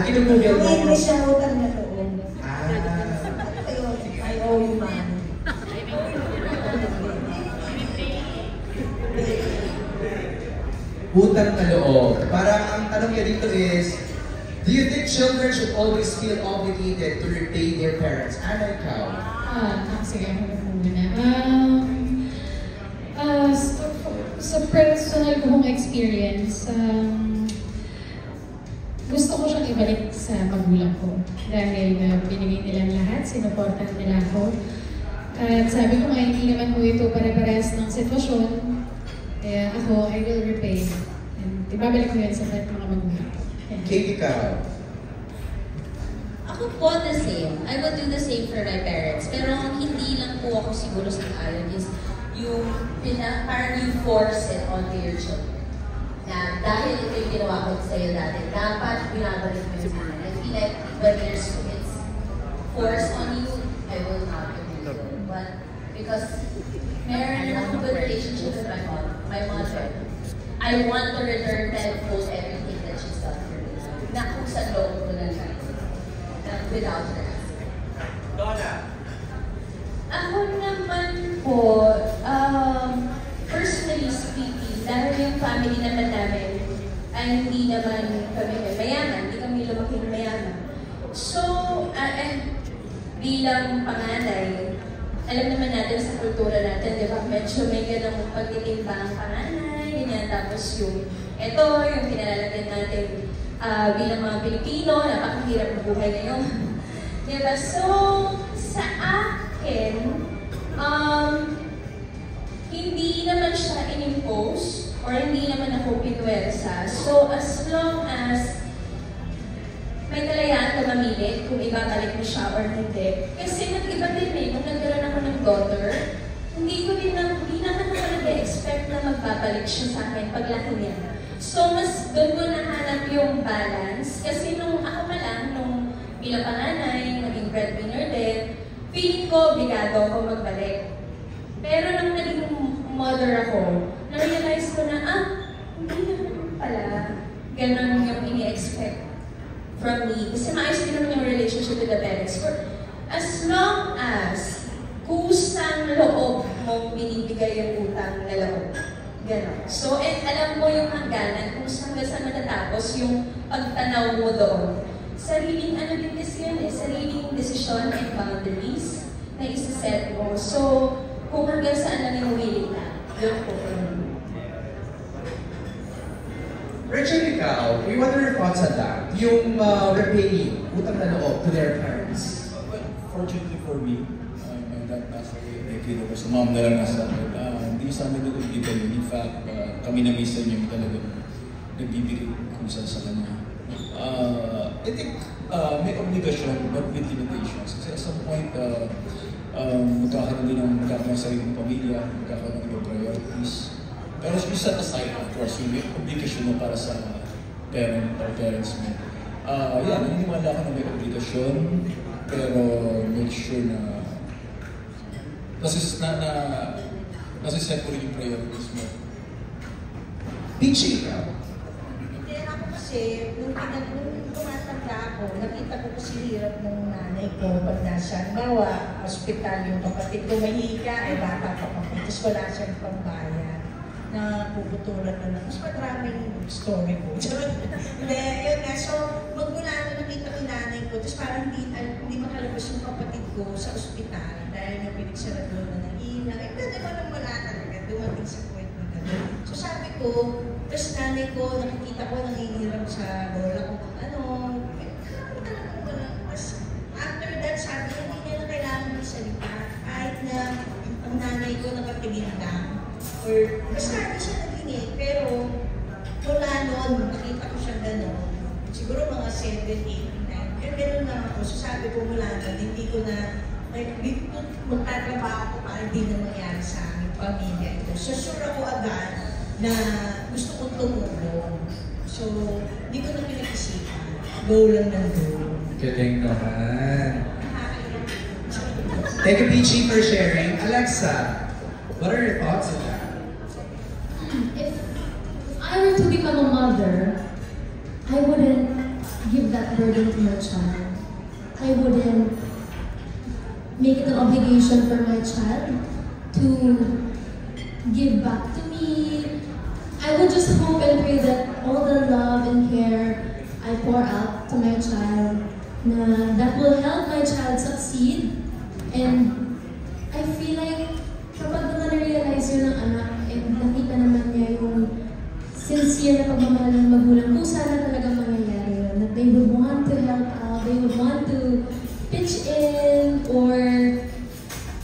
Ginugugol mo? Hindi siya utang na loob. Ah. I owe you man. Utang na loob. Parang ang tanong niya dito is, do you think children should always feel obligated to repay their parents? Ano ikaw? Sige, ako na muna. Sa personal kong experience, gusto ko siyang ibalik sa magulang ko. Dahil binigay nila lahat, sinuportahan nila ako. At sabi ko nga, hindi naman po ito pare-parehas ng sitwasyon. Kaya ako, I will repay. And ibabalik ko yan sa mga magulang ko. Kate, ikaw? Ako po the same. I will do the same for my parents. Pero hindi lang po ako siguro sa ayon is yung parang you force it onto your children. Na dahil ito yung ginawa ko sa'yo dati, dapat binabalik mo yun sa akin. I feel like when it's forced on you, I will not do it. But because meron akong good relationship with my mother, I want to return tenfold everything that she's done for me. Na kung sa loob ko na lang. Without her. Donna? Ako naman po, personally speaking, dahil yung family naman namin ay hindi naman kami mayaman, hindi kami lumaking mayaman. So, and bilang panganay, alam naman natin sa kultura natin, di ba, medyo may ganang pagtitimba ang panganay, ganyan, tapos yung, ito, yung pinalalagyan natin bilang mga Pilipino, napakahirap na buhay ngayon. Diba? So, sa akin, hindi naman siya in-impose or hindi naman ako pinwersa. So, as long as may kalayaan ka mamili kung ibabalik mo siya or hindi. Kasi nag-iba din nung nagkaroon ako ng daughter, hindi naman ako nag-expect na magbabalik siya sa akin paglaki niya. So, mas doon ko nahanap yung balance. Kasi nung ako pa lang, nung bilang panganay, naging breadwinner din, feeling ko, obligado ako magbalik. Pero nung naging mother ako, na-realize ko na, hindi naman pala ganun yung ini-expect from me. Kasi maayos din naman yung relationship with the parents. For as long as kusang loob mong binibigay yung utang na loob. Ganon. So, alam mo yung hangganan kung saan matatapos yung pagtanaw mo doon. Sariling din kasi yun sariling desisyon and boundaries na isa-set mo. So, kung hanggang saan lang yung willing na, yun po. Rachel, ikaw, what are your thoughts on that? Yung repaying, utang na loob to their parents? Well, fortunately for me, my dad passed away a decade ago, so mom na lang nasa akin. Hindi sa amin nag-ulitan yun. In fact, kami na minsan yung talagang nagbibigay kung saan sa kanya. I think may obligasyon but with limitations. Kasi at some point, magkakaroon din ng sariling pamilya, magkakaroon ng ibang priorities. Pero you set aside, of course, yung obligasyon mo para sa parents mo. Naniniwala ka na may obligasyon, pero make sure na nasiset mo rin yung priorities mo. Pichi ka? Hindi ako kasi, nung tumatanda ako, nakita ko kasi hirap ng nanay ko pag nasa, bawa, hospital yung kapatid ko, mahika, bata pa kami, tapos wala siyang pambayad na puputulan na lang. Mas maraming story ko. Hindi, yun nga. So, magmula na nakita ko yung nanay ko, tapos parang hindi makalabas yung kapatid ko sa ospital dahil yung pinagsarado na ng ina. Hindi ko nang wala talaga, dumating sa point na gano'n. So, sabi ko, tapos nanay ko, nakikita ko nangingiram sa lola ko kung ano. Talagang walang. After that, sabi ko, hindi niya na kailangan magsalita. Kahit na ang nanay ko nakatingin lang. Or, basta hindi siya naghingi. Pero, mula noon, nakita ko siya gano'n. Siguro mga 7, 8, 9. Kaya gano'n lang ako. So sabi ko mula noon, hindi ko na, magtatrabaho ko para hindi na mangyari sa aming pamilya ito. So sure ako agad na gusto kong tumulong. So, hindi ko na pinag-isipan. Go lang ng go. Galing naman. Thank you, Pichi, for sharing. Alexa, what are your thoughts on that? If I were to become a mother, I wouldn't give that burden to my child. I wouldn't make it an obligation for my child to give back to me. I would just hope and pray that all the love and care I pour out to my child, that will help my child succeed. And I feel like kapag naman na-realize yun ng anak, and nakita naman niya yung sincere na pagmamahal ng magulang, kung sana talaga mangyayari yun, that they would want to help out, they would want to pitch in, or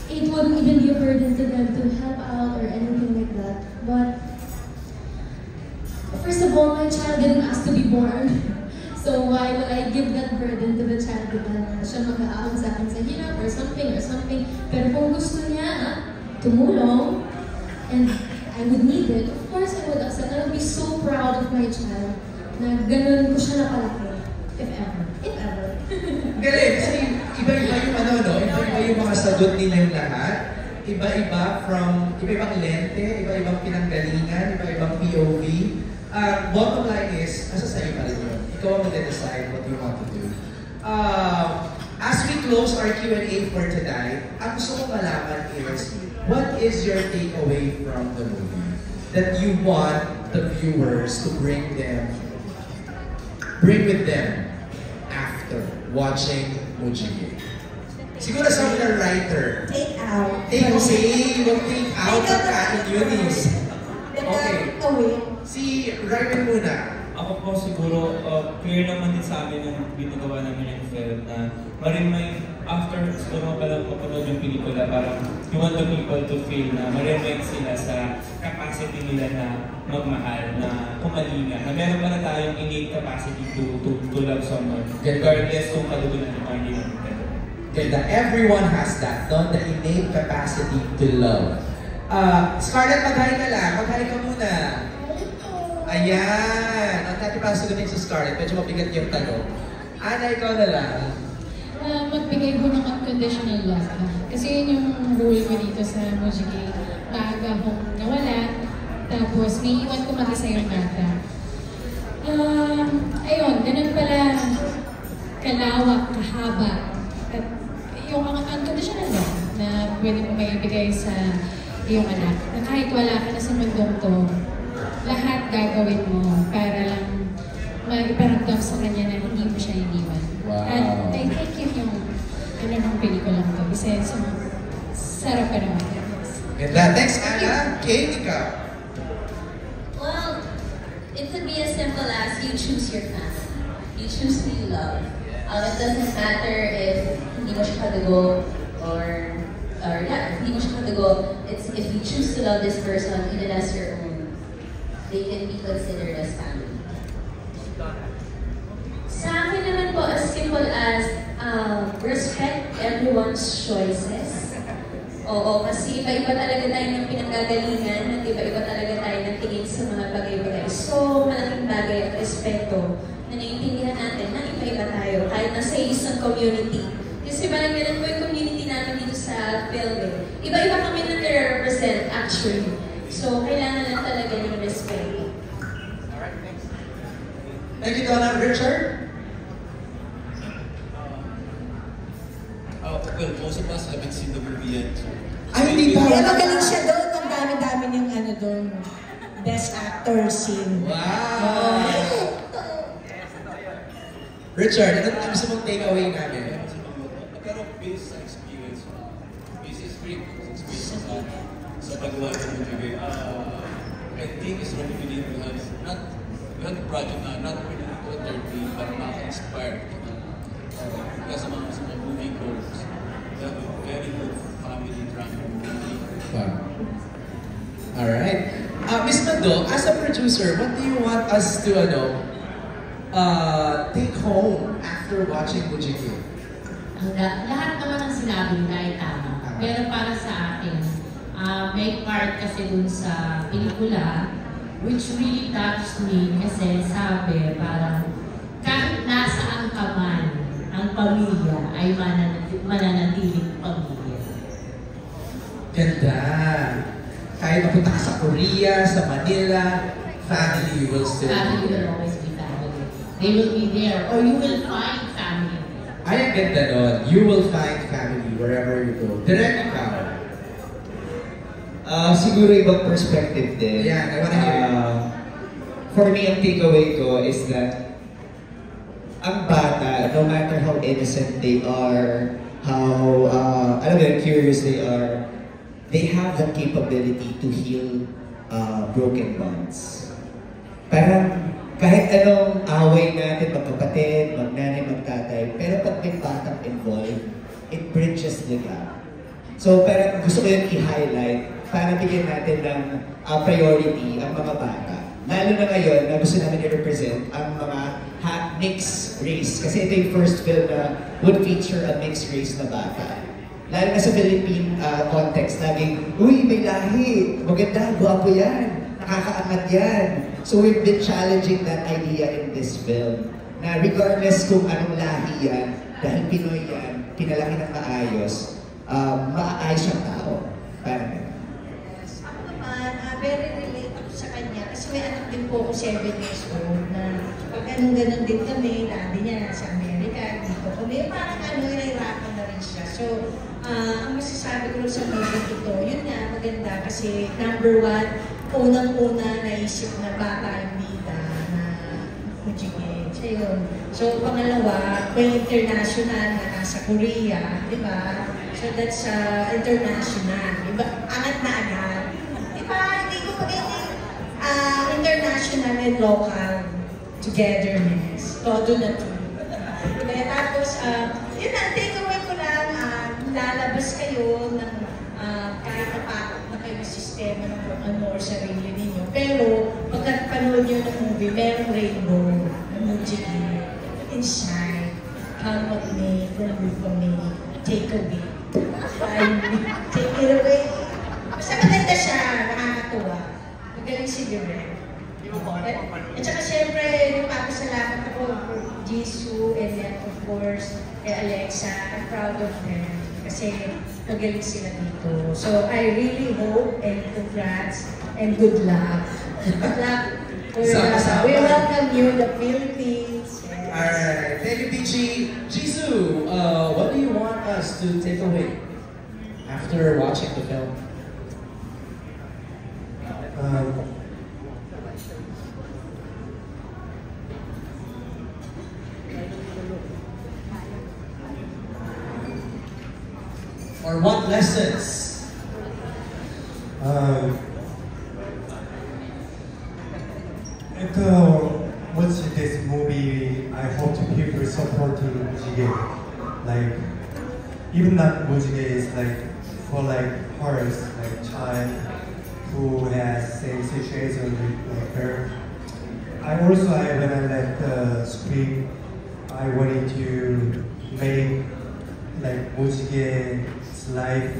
it wouldn't even be a burden to them to help out or anything like that. But first of all, my child didn't ask to be born. So why would I give that burden to the child? Diba? Siya mag-aawag sa akin sa hirap or something. Pero kung gusto niya tumulong, and I would need it, of course I would accept. I would be so proud of my child na ganun ko siya napalaki. If ever. Galing, kasi iba-iba yung iba-iba yung mga sagot nila yung lahat. Iba-iba from, iba-ibang lente, iba-ibang pinanggalingan, iba-ibang POV. Bottom line is, nasa sa'yo pa rin yun. Ikaw ang mag-decide what you want to do. As we close our Q&A for tonight, ang gusto ko malaman is, what is your takeaway from the movie that you want the viewers to bring with them after watching Mujigay? Siguro sa mga writer. Take out. Take out ang kain yun is. Okay. Si Ryman muna. Ako po siguro, clear naman din sa amin yung binagawa namin yung film na marimay, after siguro pala mapanood yung pelikula, parang you want the people to feel na marimay sila sa capacity nila na magmahal, na kumalinga, na meron pala tayong innate capacity to love someone, regardless kung kalugunan ng mga hindi namin. Ganda. Everyone has that, no? The innate capacity to love. Scarlett, mag-hi ka lang. Mag-hi ka muna. Ayan. Ang natin para sagutin sa Scarlett. Medyo mabigat yung tanong. Ana, ikaw na lang. Magbigay ko ng unconditional love. Kasi yun yung role ko dito sa Mujigay. Maaga akong nawala. Tapos, may iwan ko mag-isa yung bata. Ayun, ganun pala kalawak, kahaba. At yung unconditional love na pwede mo maibigay sa iyong anak. Na kahit wala ka na sa mundong to, lahat gagawin mo para lang maiparamdam sa kanya na hindi mo siya iniwan. Wow. At I think yun yung ng pelikulang to. Kasi sarap pa naman. Ganda. Thanks, Ana. Kate, ikaw. Well, it could be as simple as you choose your family. You choose who you love. It doesn't matter if hindi mo siya kadugo or hindi mo siya kadugo. It's if you choose to love this person even as your own, they can be considered as family. Sa akin naman po, as simple as respect everyone's choices. Oo, kasi iba-iba talaga tayo ng pinanggagalingan at iba-iba talaga tayo ng tingin sa mga bagay-bagay. So, malaking bagay at respeto na naiintindihan natin na iba-iba tayo kahit nasa isang community. Kasi parang ganun po yung community natin dito sa film. Iba-iba kami na nire-represent actually. So, kailangan lang talaga yung respeto. Alright, thanks. Thank you, Donna. Richard? Well, most of us haven't seen the movie yet. Ay, hindi pa. Kaya magaling siya doon. Ang dami-dami niyang ano doon. Best actor scene. Wow! Richard, ano gusto mong take away namin? Pero based sa experience, based experience sa paggawa ng Mujigay, I think it's really believe we have a project na not really to entertain, but maka-inspire. Kasi sa mga movie goals, we have a very good family drama movie. Wow. Alright. Ms. Mando, as a producer, what do you want us to take home after watching Mujigay? Lahat naman ang sinabi nila ay tama. Pero para sa akin, may part kasi dun sa pelikula which really touched me kasi sabi parang kahit nasaan ka man, ang pamilya ay mananatiling pamilya. Ganda. Kahit mapunta ka sa Korea, sa Manila, family will still be Family will there. always be family. they will be there, or you will find family. Ay, ang ganda nun. You will find family wherever you go. Direct ikaw. Siguro ibang perspective din. Yeah, I wanna hear it. For me, ang takeaway ko is that ang bata, no matter how innocent they are, how curious they are, they have the capability to heal broken bonds. Parang kahit anong away natin, magkapatid, magnanay, magtatay, pero pag may batang involved, it bridges the gap. So parang gusto ko yung i-highlight para bigyan natin ng priority ang mga bata. Lalo na ngayon na gusto namin i-represent ang mga mixed race. Kasi ito yung first film na would feature a mixed race na bata. Lalo na sa Philippine context, laging, uy, may lahi, maganda, guwapo yan, nakakaangat yan. So we've been challenging that idea in this film. Na regardless kung anong lahi yan, dahil Pinoy yan, pinalaki ng maayos, maayos ang tao. Parang Ako naman, very relate ako sa kanya kasi may anak din po ako 7 years old na pag ganun din kami, daddy niya sa Amerika, dito kami, parang nahihirapan na rin siya. So, ang masasabi ko sa movie ito, yun nga, maganda kasi number 1, unang-una naisip na bata yung bida na mujigin. So, yun. So, pangalawa, may international na nasa Korea, di ba? So, that's international. Diba? Angat na agad. Diba? Hindi ko pagiging international and local togetherness. Todo na to. Diba? Tapos, yun ang takeaway ko lang, lalabas kayo ng kahit napakot na kayo sa sistema ng ano or sarili ninyo. Pero, pagkapanood nyo ng movie, merong rainbow, emoji, inside, come with me, remove from me, take away. Take it away. Basta maganda siya, nakakatuwa. Magaling si Direk. At saka siyempre, nagpapasalamat ako for Jisoo and then of course, kay Alexa. I'm proud of them kasi magaling sila dito. So I really hope and congrats and good luck. Good luck. We welcome you, the Philippines. Yes. Alright, thank you, Peachy. Jisoo, what do you want us to take away after watching the film? Or what lessons? Watching this movie, I hope people supporting Mujige. Like, even not Mujige is like for like hers, like child who has same situation with her. When I left the script, I wanted to make like Mujige's life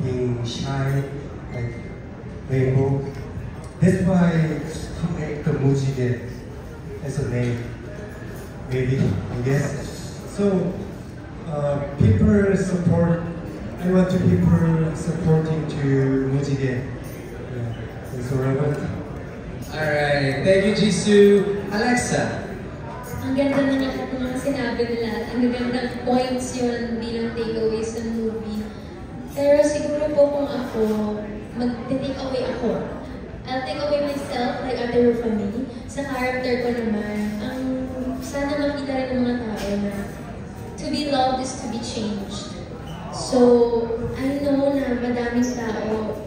being shine, like rainbow. That's why to make the Mujige as a name, maybe, I guess. So, people support, I want to people supporting to Mujige. Yeah, that's what I want. Alright, thank you, Jisoo. Alexa. Ang ganda na lahat ng mga sinabi nila. Ang gagandang points yun bilang takeaways ng movie. Pero siguro po kung ako, mag-take away ako. I'll take away myself, like Ate Rufami. Sa character ko naman, sana makita rin ng mga tao na to be loved is to be changed. So, I know na madaming tao,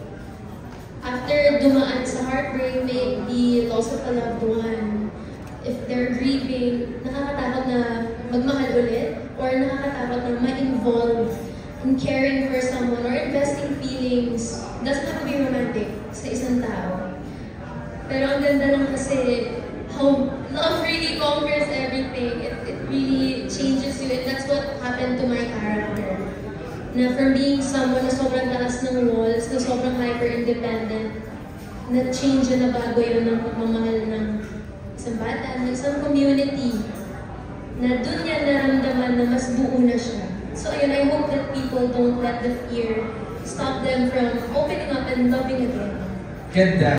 after dumaan sa heartbreak, maybe loss of a loved one, if they're grieving, nakakatakot na magmahal ulit, or nakakatakot na ma-involve in caring for someone or investing feelings. It doesn't have to be romantic sa isang tao. Pero ang ganda lang kasi how love really conquers everything. It really changes you, and that's what happened to my character. Na from being someone na sobrang taas ng walls, na sobrang hyper-independent, na-change na bago yun ng pagmamahal ng isang bata, ng isang community, na dun niya naramdaman na mas buo na siya. So ayun, I hope that people don't let the fear stop them from opening up and loving again. Ganda.